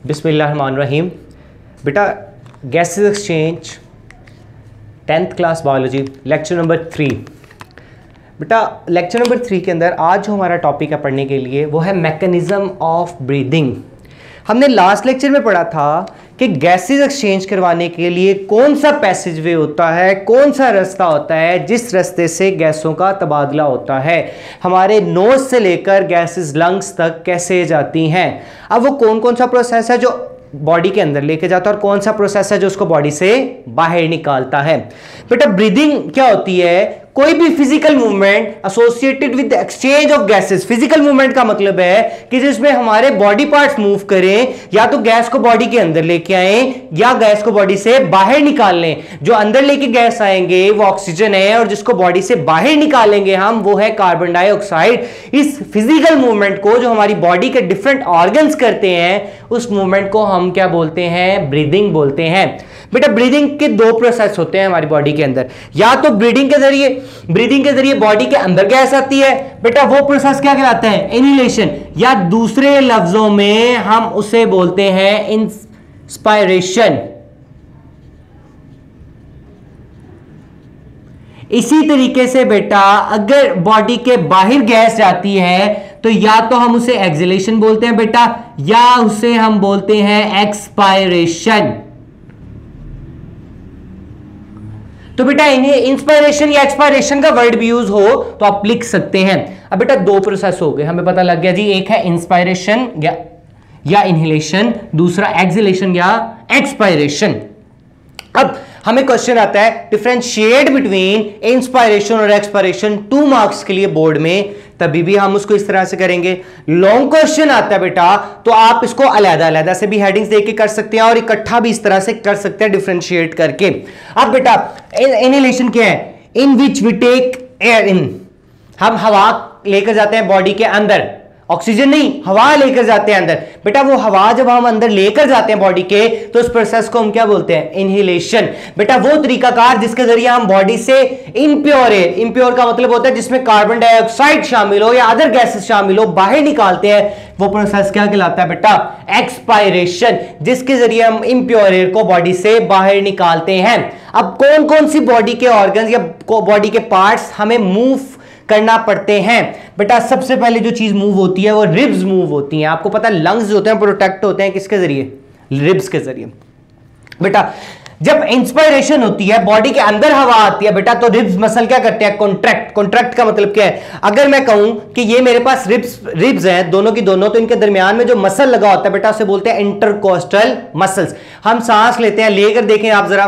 बिस्मिल्लाहिर्रहमानिर्रहीम। बेटा gases exchange 10th class biology lecture number 3। बेटा लेक्चर नंबर 3 के अंदर आज जो हमारा टॉपिक है पढ़ने के लिए वो है मैकेनिज्म ऑफ ब्रीदिंग। हमने लास्ट लेक्चर में पढ़ा था कि गैसेस एक्सचेंज करवाने के लिए कौन सा पैसेज वे होता है, कौन सा रास्ता होता है जिस रास्ते से गैसों का तबादला होता है, हमारे नोज से लेकर गैसेस लंग्स तक कैसे जाती हैं। अब वो कौन कौन सा प्रोसेस है जो बॉडी के अंदर लेके जाता है और कौन सा प्रोसेस है जो उसको बॉडी से बाहर निकालता है। बेटा ब्रीदिंग क्या होती है? कोई भी physical movement associated with exchange of gases. Physical movement का मतलब है कि जिसमें हमारे बॉडी पार्ट्स मूव करें, या तो गैस को बॉडी के अंदर लेके आए या गैस को बॉडी से बाहर निकाल लें। जो अंदर लेके गैस आएंगे वो ऑक्सीजन है और जिसको बॉडी से बाहर निकालेंगे हम वो है कार्बन डाइऑक्साइड। इस फिजिकल मूवमेंट को जो हमारी बॉडी के डिफरेंट ऑर्गन्स करते हैं उस मूवमेंट को हम क्या बोलते हैं? ब्रीदिंग बोलते हैं। बेटा ब्रीदिंग के दो प्रोसेस होते हैं हमारी बॉडी के अंदर। या तो ब्रीदिंग के जरिए बॉडी के अंदर गैस आती है, बेटा वो प्रोसेस क्या कहलाता है? इनहेलेशन। या दूसरे लफ्जों में हम उसे बोलते हैं इंस्पायरेशन। इसी तरीके से बेटा अगर बॉडी के बाहर गैस जाती है तो या तो हम उसे एक्सहेलेशन बोलते हैं बेटा, या उसे हम बोलते हैं एक्सपायरेशन। तो बेटा इन्हें इंस्पायरेशन या एक्सपायरेशन का वर्ड भी यूज हो तो आप लिख सकते हैं। अब बेटा दो प्रोसेस हो गए, हमें पता लग गया जी, एक है इंस्पायरेशन या इनहेलेशन, दूसरा एक्सहेलेशन या एक्सपायरेशन। अब हमें क्वेश्चन आता है डिफरेंशिएट बिटवीन इंस्पायरेशन और एक्सपायरेशन 2 मार्क्स के लिए बोर्ड में, तभी भी हम उसको इस तरह से करेंगे। लॉन्ग क्वेश्चन आता है बेटा तो आप इसको अलग-अलग से भी हेडिंग्स देके कर सकते हैं और इकट्ठा भी इस तरह से कर सकते हैं डिफरेंशिएट करके। अब बेटा इनहेलेशन क्या है? In which we take air in, हम हवा लेकर जाते हैं बॉडी के अंदर, ऑक्सीजन नहीं हवा लेकर जाते हैं अंदर। बेटा वो हवा जब हम अंदर लेकर जाते हैं बॉडी के तो उस प्रोसेस को हम क्या बोलते हैं? इनहेलेशन। बेटा वो तरीकाकार जिसके जरिए हम बॉडी से इम्प्योर एयर, इम्प्योर का मतलब होता है जिसमें कार्बन डाइऑक्साइड शामिल हो या अदर गैसेस शामिल हो, बाहर निकालते हैं, वो प्रोसेस क्या कहलाता है बेटा? एक्सपायरेशन, जिसके जरिए हम इम्प्योर एयर को बॉडी से बाहर निकालते हैं। अब कौन कौन सी बॉडी के ऑर्गन्स या बॉडी के पार्ट्स हमें मूव करना पड़ते हैं? बेटा सबसे पहले जो चीज मूव होती है वो रिब्स मूव होती हैं। आपको पता है लंग्स होते हैं प्रोटेक्ट होते हैं किसके जरिए? रिब्स के जरिए। बेटा जब इंस्पायरेशन होती है बॉडी के अंदर हवा आती है बेटा तो रिब्स मसल क्या करते हैं? कॉन्ट्रैक्ट। कॉन्ट्रैक्ट का मतलब क्या है? अगर मैं कहूं कि ये मेरे पास रिब्स हैं दोनों की दोनों, तो इनके दरमियान में जो मसल लगा होता है बेटा उसे बोलते हैं इंटरकोस्टल मसल्स। हम सांस लेते हैं, लेकर देखें आप जरा,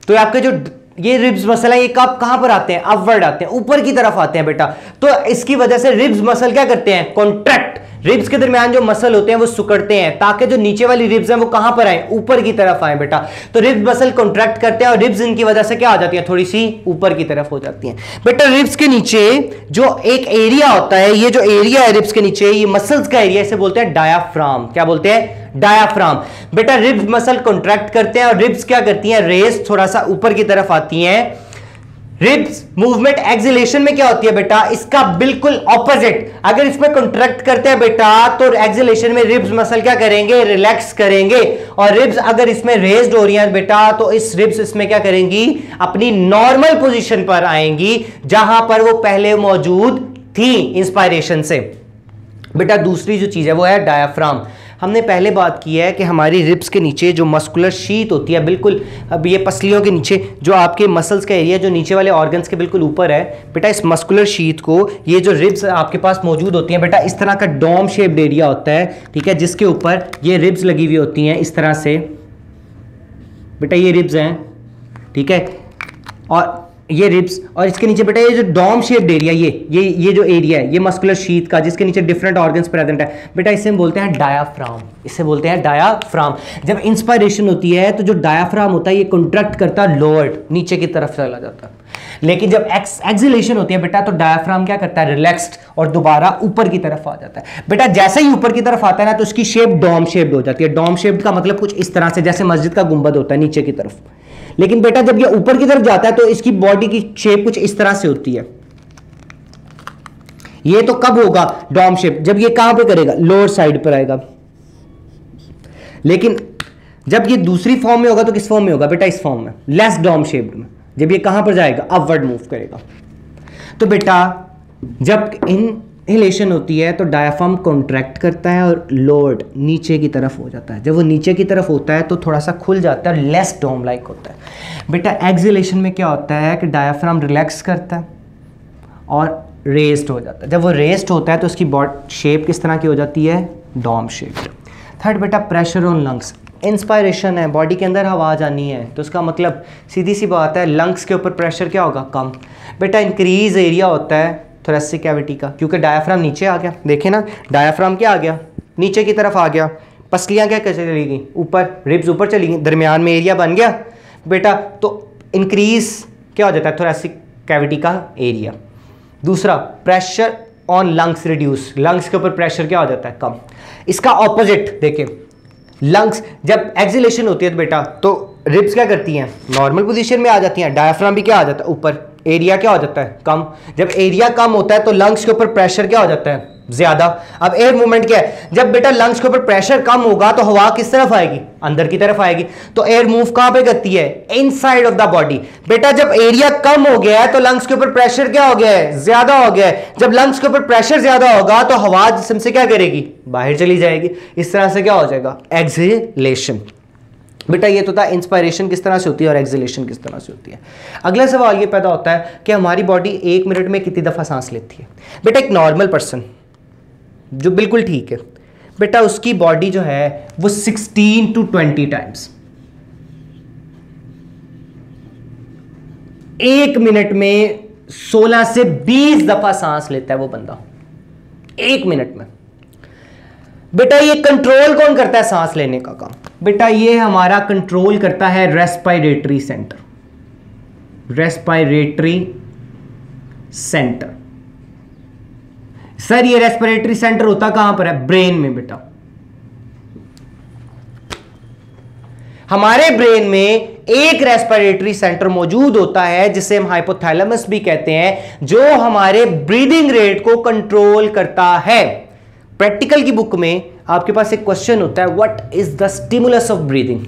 तो आपके जो ये रिब्स मसल है ये कहां पर आते हैं? अपवर्ड आते हैं, ऊपर की तरफ आते हैं बेटा। तो इसकी वजह से रिब्स मसल क्या करते हैं? कॉन्ट्रैक्ट। रिब्स के दरमियान जो मसल होते हैं वो सिकुड़ते हैं ताकि जो नीचे वाली रिब्स हैं वो कहां पर आए? ऊपर की तरफ आए बेटा। तो रिब्स मसल कॉन्ट्रैक्ट करते हैं और रिब्स इनकी वजह से क्या हो जाती है? थोड़ी सी ऊपर की तरफ हो जाती हैं। बेटा रिब्स के नीचे जो एक एरिया होता है, ये जो एरिया है रिब्स के नीचे, ये मसल्स का एरिया, इसे बोलते हैं डायाफ्राम। क्या बोलते हैं? डायाफ्राम। बेटा रिब्स मसल कॉन्ट्रैक्ट करते हैं और रिब्स क्या करती हैं? रेस थोड़ा सा ऊपर की तरफ आती हैं। रिब्स मूवमेंट एक्सहेलेशन में क्या होती है बेटा? इसका बिल्कुल ऑपोजिट। अगर इसमें कॉन्ट्रैक्ट करते हैं बेटा तो एक्सहेलेशन में रिब्स मसल क्या करेंगे? रिलैक्स करेंगे। और रिब्स अगर इसमें रेज्ड हो रही हैं बेटा तो इस रिब्स इसमें क्या करेंगी? अपनी नॉर्मल पोजीशन पर आएंगी जहां पर वो पहले मौजूद थी इंस्पायरेशन से। बेटा दूसरी जो चीज है वो है डायाफ्राम। हमने पहले बात की है कि हमारी रिब्स के नीचे जो मस्कुलर शीथ होती है, बिल्कुल अब ये पसलियों के नीचे जो आपके मसल्स का एरिया जो नीचे वाले ऑर्गन्स के बिल्कुल ऊपर है बेटा, इस मस्कुलर शीथ को ये जो रिब्स आपके पास मौजूद होती हैं बेटा, इस तरह का डोम शेप्ड एरिया होता है, ठीक है, जिसके ऊपर ये रिब्स लगी हुई होती हैं इस तरह से। बेटा ये रिब्स हैं, ठीक है, और ये रिब्स और इसके नीचे बेटा ये जो डोम शेप्ड एरिया, ये जो एरिया है ये मस्कुलर शीथ का जिसके नीचे डिफरेंट ऑर्गन्स प्रेजेंट है बेटा, इसे हम बोलते हैं डायाफ्राम। इसे बोलते हैं डायाफ्राम। जब इंस्पायरेशन होती है तो जो डायाफ्राम होता है ये कॉन्ट्रैक्ट करता है, लोअर्ड नीचे की तरफ चला जाता है। लेकिन जब एक्सहेलेशन होती है बेटा तो डायाफ्राम क्या करता है? रिलैक्स्ड और दोबारा ऊपर की तरफ आ जाता है। बेटा जैसे ही ऊपर की तरफ आता है ना तो उसकी शेप डोम शेप्ड हो जाती है। डोम शेप्ड का मतलब कुछ इस तरह से, जैसे मस्जिद का गुंबद होता है नीचे की तरफ। लेकिन बेटा जब ये ऊपर की तरफ जाता है तो इसकी बॉडी की शेप कुछ इस तरह से होती है। ये तो कब होगा डॉम शेप? जब ये कहां पे करेगा? लोअर साइड पर आएगा। लेकिन जब ये दूसरी फॉर्म में होगा तो किस फॉर्म में होगा बेटा? इस फॉर्म में, लेस डॉम शेप्ड में। जब ये कहां पर जाएगा? अपवर्ड मूव करेगा। तो बेटा जब इनहेलेशन होती है तो डायफ्राम कॉन्ट्रैक्ट करता है और लोअर्ड नीचे की तरफ हो जाता है। जब वो नीचे की तरफ होता है तो थोड़ा सा खुल जाता है और लेस डोम लाइक होता है। बेटा एक्सहेलेशन में क्या होता है कि डायफ्राम रिलैक्स करता है और रेस्ड हो जाता है। जब वो रेस्ड होता है तो उसकी बॉडी शेप किस तरह की हो जाती है? Dome shape. थर्ड बेटा प्रेशर ऑन लंग्स। इंस्पायरेशन है, बॉडी के अंदर हवा जानी है, तो उसका मतलब सीधी सी बात है लंग्स के ऊपर प्रेशर क्या होगा? कम। बेटा इंक्रीज एरिया होता है थोरेसिक कैविटी का, क्योंकि डायफ्राम नीचे आ गया। देखें ना, डायफ्राम क्या आ गया? नीचे की तरफ आ गया। पसलियाँ क्या चली गई? ऊपर, रिब्स ऊपर चली गई, दरमियान में एरिया बन गया बेटा। तो इंक्रीज क्या हो जाता है? थोरेसिक कैविटी का एरिया। दूसरा pressure on lungs reduce, lungs के ऊपर प्रेशर क्या हो जाता है? कम। इसका ऑपोजिट देखें, लंग्स जब एक्सहेलेशन होती है तो बेटा तो रिब्स क्या करती हैं? नॉर्मल पोजीशन में आ जाती हैं। डायफ्राम भी क्या आ जाता है? ऊपर। एरिया क्या हो जाता है? कम। जब एरिया कम होता है तो लंग्स के ऊपर प्रेशर क्या हो जाता है? ज्यादा। अब एयर मूवमेंट क्या है? जब बेटा लंग्स के ऊपर प्रेशर कम होगा तो हवा किस तरफ आएगी? अंदर की तरफ आएगी। तो एयर मूव कहां पे करती है? Inside of the body. बेटा जब एरिया कम हो गया है तो लंग्स के ऊपर प्रेशर क्या हो गया है? ज्यादा हो गया है। जब लंग्स के ऊपर प्रेशर ज्यादा होगा तो हवा जिस्म से क्या करेगी? बाहर चली जाएगी। इस तरह से क्या हो जाएगा? एक्सहेलेशन। बेटा ये तो था इंस्पायरेशन किस तरह से होती है और एक्सहेलेशन किस तरह से होती है। अगला सवाल ये पैदा होता है कि हमारी बॉडी 1 मिनट में कितनी दफ़ा सांस लेती है? बेटा एक नॉर्मल पर्सन जो बिल्कुल ठीक है बेटा, उसकी बॉडी जो है वो 16 to 20 टाइम्स 1 मिनट में 16 से 20 दफ़ा सांस लेता है वो बंदा 1 मिनट में। बेटा ये कंट्रोल कौन करता है सांस लेने का काम? बेटा ये हमारा कंट्रोल करता है respiratory centre. Respiratory centre. Sir ये रेस्पिरेटरी सेंटर होता कहां पर है? ब्रेन में बेटा। हमारे ब्रेन में एक रेस्पिरेटरी सेंटर मौजूद होता है जिसे हम हाइपोथैलेमस भी कहते हैं, जो हमारे ब्रीदिंग रेट को कंट्रोल करता है। प्रैक्टिकल की बुक में आपके पास एक क्वेश्चन होता है, what is the stimulus of breathing?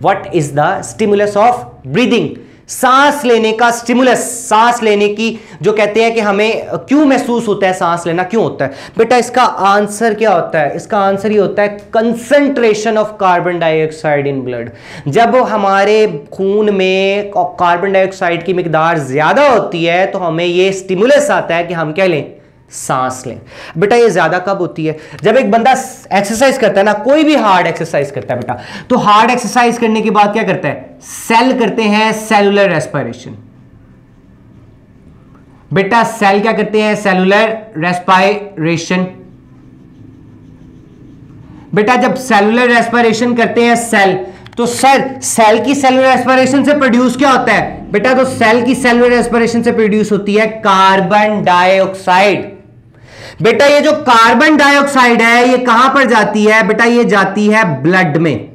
What is the stimulus of breathing? सांस लेने का स्टिमुलस, सांस लेने की जो कहते हैं कि हमें क्यों महसूस होता है सांस लेना, क्यों होता है? बेटा इसका आंसर क्या होता है? इसका आंसर ये होता है concentration of carbon dioxide in blood. जब हमारे खून में कार्बन डाइऑक्साइड की मिकदार ज्यादा होती है तो हमें ये स्टिमुलस आता है कि हम क्या लें? सांस लें। बेटा ये ज्यादा कब होती है? जब एक बंदा एक्सरसाइज करता है ना, कोई भी हार्ड एक्सरसाइज करता है बेटा, तो हार्ड एक्सरसाइज करने के बाद क्या करता है? सेल करते हैं सेलुलर रेस्पिरेशन। बेटा सेल क्या करते हैं? Cellular respiration. बेटा जब सेलुलर रेस्पिरेशन करते हैं सेल, तो सर सेल की सेलुलर रेस्पिरेशन से प्रोड्यूस क्या होता है? बेटा तो सेल की सेलुलर रेस्पिरेशन से प्रोड्यूस होती है कार्बन डाइऑक्साइड। बेटा ये जो कार्बन डाइऑक्साइड है ये कहां पर जाती है? बेटा ये जाती है ब्लड में।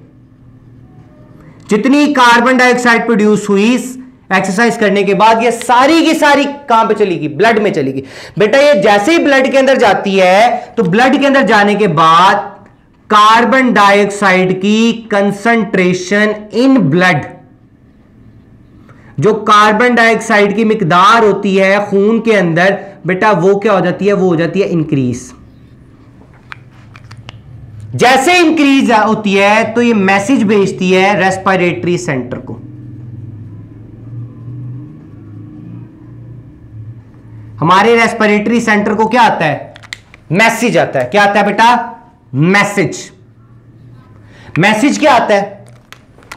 जितनी कार्बन डाइऑक्साइड प्रोड्यूस हुई एक्सरसाइज करने के बाद, ये सारी की सारी कहां पे चलेगी? ब्लड में चलेगी। बेटा ये जैसे ही ब्लड के अंदर जाती है तो ब्लड के अंदर जाने के बाद कार्बन डाइऑक्साइड की कंसंट्रेशन इन ब्लड, जो कार्बन डाइऑक्साइड की मिकदार होती है खून के अंदर, बेटा वो क्या हो जाती है? वो हो जाती है इंक्रीज। जैसे इंक्रीज होती है तो ये मैसेज भेजती है रेस्पिरेटरी सेंटर को। हमारे रेस्पिरेटरी सेंटर को क्या आता है? मैसेज आता है। क्या आता है बेटा? मैसेज। मैसेज क्या आता है?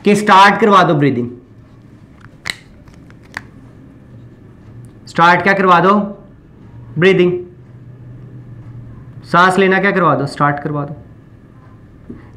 कि स्टार्ट करवा दो ब्रीदिंग। स्टार्ट क्या करवा दो? ब्रीदिंग। सांस लेना क्या करवा दो? स्टार्ट करवा दो।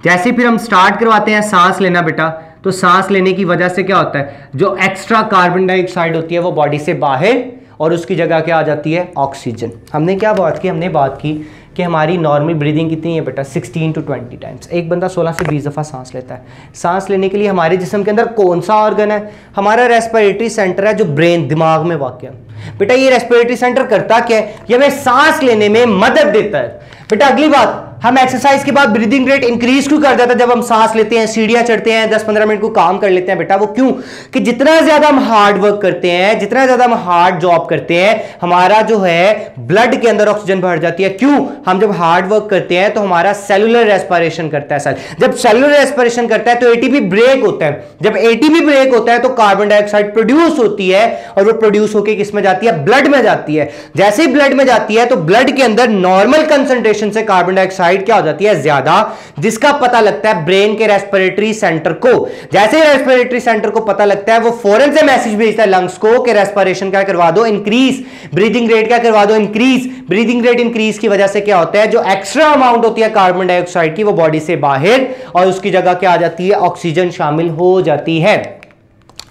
जैसे फिर हम स्टार्ट करवाते हैं सांस लेना बेटा, तो सांस लेने की वजह से क्या होता है? जो एक्स्ट्रा कार्बन डाइऑक्साइड होती है वो बॉडी से बाहर, और उसकी जगह क्या आ जाती है? ऑक्सीजन। हमने क्या बात की? हमने बात की कि हमारी नॉर्मल ब्रीदिंग कितनी है बेटा? 16 to 20 टाइम्स। एक बंदा 16 से 20 दफ़ा सांस लेता है। सांस लेने के लिए हमारे जिस्म के अंदर कौन सा ऑर्गन है? हमारा रेस्पिरेटरी सेंटर है, जो ब्रेन, दिमाग में वाक़ है। बेटा ये रेस्पिरेटरी सेंटर करता क्या है? ये हमें सांस लेने में मदद देता है। बेटा अगली बात, हम एक्सरसाइज के बाद ब्रीदिंग रेट इंक्रीज क्यों कर देता है जब हम सांस लेते हैं, सीढ़ियां चढ़ते हैं, 10-15 मिनट को काम कर लेते हैं बेटा? वो क्यों कि जितना ज्यादा हम हार्ड वर्क करते हैं, जितना ज्यादा हम हार्ड जॉब करते हैं, हमारा जो है ब्लड के अंदर ऑक्सीजन बढ़ जाती है। क्यों? हम जब हार्ड वर्क करते हैं तो हमारा सेलुलर रेस्पिरेशन करता है। जब सेलुलर रेस्पिरेशन करता है तो एटीपी ब्रेक होता है। जब एटीपी ब्रेक होता है तो कार्बन डाइऑक्साइड प्रोड्यूस होती है और वो प्रोड्यूस होकर किसमें जाती है? ब्लड में जाती है। जैसे ही ब्लड में जाती है तो ब्लड के अंदर नॉर्मल कंसंट्रेशन से कार्बन डाइऑक्साइड क्या हो जाती है? ज्यादा, जिसका पता लगता है ब्रेन के रेस्पिरेटरी सेंटर को। जैसे ही रेस्पिरेटरी सेंटर को पता लगता है वो फौरन से मैसेज भेजता है लंग्स को कि रेस्पिरेशन क्या करवा दो? इंक्रीज। ब्रीदिंग रेट क्या करवा दो? इंक्रीज। ब्रीदिंग रेट इंक्रीज की वजह से क्या होता है? जो एक्स्ट्रा अमाउंट होती है कार्बन डाइऑक्साइड की वो बॉडी से बाहर और उसकी जगह क्या आ जाती है? ऑक्सीजन शामिल हो जाती है।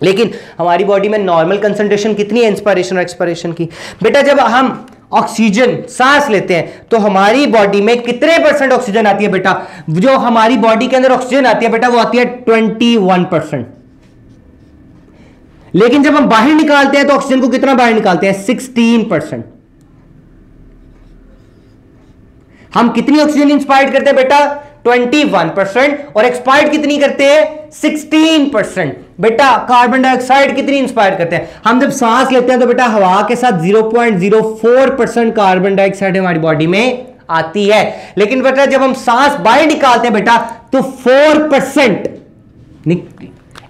लेकिन हमारी बॉडी में नॉर्मल कंसंट्रेशन कितनी है इंस्पायरेशन और एक्सपायरेशन की? बेटा जब हम ऑक्सीजन सांस लेते हैं तो हमारी बॉडी में कितने % ऑक्सीजन आती है बेटा? जो हमारी बॉडी के अंदर ऑक्सीजन आती है बेटा वो आती है 21%। लेकिन जब हम बाहर निकालते हैं तो ऑक्सीजन को कितना बाहर निकालते हैं? 16%। हम कितनी ऑक्सीजन इंस्पायर्ड करते हैं बेटा? 21%। और एक्सपायर्ड कितनी करते हैं? 16%। बेटा कार्बन डाइऑक्साइड कितनी इंस्पायर करते हैं? हम जब सांस लेते हैं तो बेटा हवा के साथ 0.04% कार्बन डाइऑक्साइड हमारी बॉडी में आती है। लेकिन बेटा जब हम सांस बाहर निकालते हैं बेटा तो 4%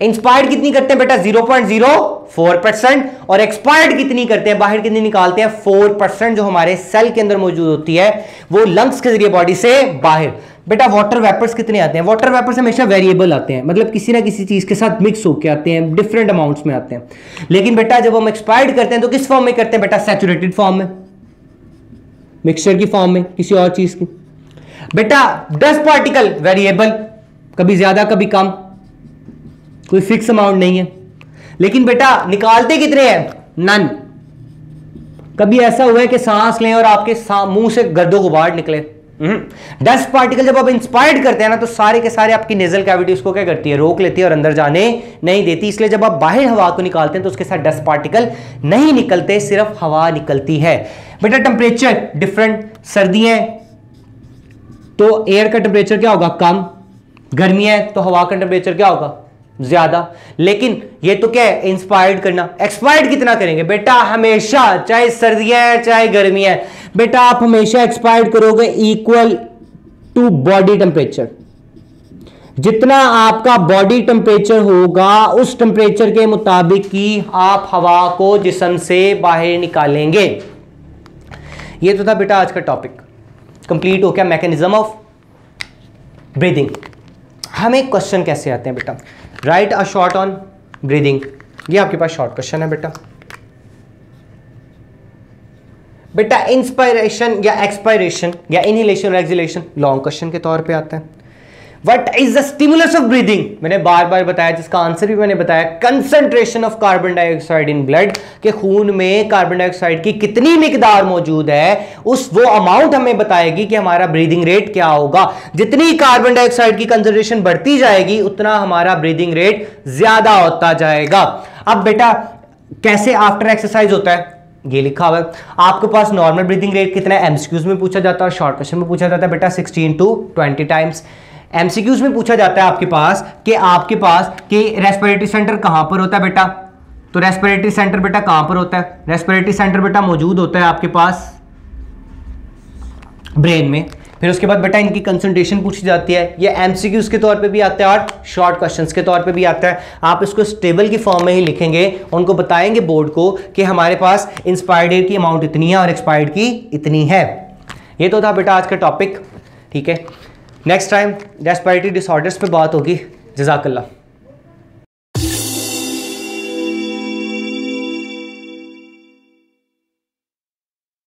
इंस्पायर्ड कितनी करते हैं बेटा? 0.04%। और एक्सपायर्ड कितनी करते हैं? बाहर कितनी निकालते हैं? 4%, जो हमारे सेल के अंदर मौजूद होती है वो लंग्स के जरिए बॉडी से बाहर। बेटा वाटर वेपर्स कितने आते हैं? वाटर वेपर्स हमेशा वेरिएबल आते हैं, मतलब किसी ना किसी चीज के साथ मिक्स होकर आते हैं, डिफरेंट अमाउंट्स में आते हैं। लेकिन बेटा जब हम एक्सपायर्ड करते हैं तो किस फॉर्म में करते हैं बेटा? सैचुरेटेड फॉर्म में, मिक्सचर की फॉर्म में, किसी और चीज की। बेटा डस्ट पार्टिकल वेरिएबल, कभी ज्यादा कभी कम, कोई फिक्स अमाउंट नहीं है। लेकिन बेटा निकालते कितने हैं? नन। कभी ऐसा हुआ है कि सांस लें और आपके मुंह से गर्दो गुबार निकले? डस्ट पार्टिकल जब आप इंस्पायर्ड करते हैं ना तो सारे के सारे आपकी नेजल कैविटीज को क्या करती है? रोक लेती है और अंदर जाने नहीं देती। इसलिए जब आप बाहर हवा को निकालते हैं तो उसके साथ डस्ट पार्टिकल नहीं निकलते, सिर्फ हवा निकलती है। बेटा टेम्परेचर डिफरेंट, सर्दियां तो एयर का टेम्परेचर क्या होगा? कम। गर्मियां तो हवा का टेम्परेचर क्या होगा? ज्यादा। लेकिन ये तो क्या है? इंस्पायर्ड करना। एक्सपायर्ड कितना करेंगे बेटा? हमेशा, चाहे सर्दियां हैं चाहे गर्मियां हैं, बेटा आप हमेशा एक्सपायर्ड करोगे इक्वल टू बॉडी टेम्परेचर। जितना आपका बॉडी टेम्परेचर होगा उस टेम्परेचर के मुताबिक ही आप हवा को जिस्म से बाहर निकालेंगे। ये तो था बेटा आज का टॉपिक, कंप्लीट हो गया मैकेनिज्म ऑफ ब्रीदिंग। हमें क्वेश्चन कैसे आते हैं बेटा? Right a short on breathing. ये आपके पास शॉर्ट क्वेश्चन है बेटा। बेटा इंस्पायरेशन या एक्सपायरेशन या इनहेलेशन और एक्सहेलेशन लॉन्ग क्वेश्चन के तौर पे आता है। What is the stimulus of breathing? मैंने बार बार बताया, जिसका आंसर भी मैंने बताया, concentration of carbon dioxide in blood, के खून में कार्बन डाइऑक्साइड की कितनी मिकदार मौजूद है उस वो अमाउंट हमें बताएगी कि हमारा ब्रीदिंग रेट क्या होगा। जितनी कार्बन डाइऑक्साइड की कंसंट्रेशन बढ़ती जाएगी उतना हमारा ब्रीदिंग रेट ज्यादा होता जाएगा। अब बेटा कैसे आफ्टर एक्सरसाइज होता है? ये लिखा हुआ है आपके पास। नॉर्मल ब्रीदिंग रेट कितना है? एमसीक्यूज में पूछा जाता है और शॉर्ट क्वेश्चन में पूछा जाता है बेटा 16 to 20 टाइम्स। एमसीक्यूज में पूछा जाता है आपके पास कि रेस्पिरेटरी सेंटर कहां पर होता है बेटा? तो रेस्पिरेटरी सेंटर बेटा कहां पर होता है? रेस्पिरेटरी सेंटर बेटा मौजूद होता है आपके पास ब्रेन में। फिर उसके बाद बेटा इनकी कंसंट्रेशन पूछी जाती है। ये एमसीक्यूज के तौर पे भी आता है और शॉर्ट क्वेश्चंस के तौर पे भी आता है। आप इसको टेबल की फॉर्म में ही लिखेंगे, उनको बताएंगे बोर्ड को कि हमारे पास इंस्पायर्ड एयर की अमाउंट इतनी है और एक्सपायर्ड की इतनी है। ये तो था बेटा आज का टॉपिक, ठीक है। नेक्स्ट टाइम रेस्पिरेटरी डिसऑर्डर्स पे बात होगी। जज़ाकल्लाह।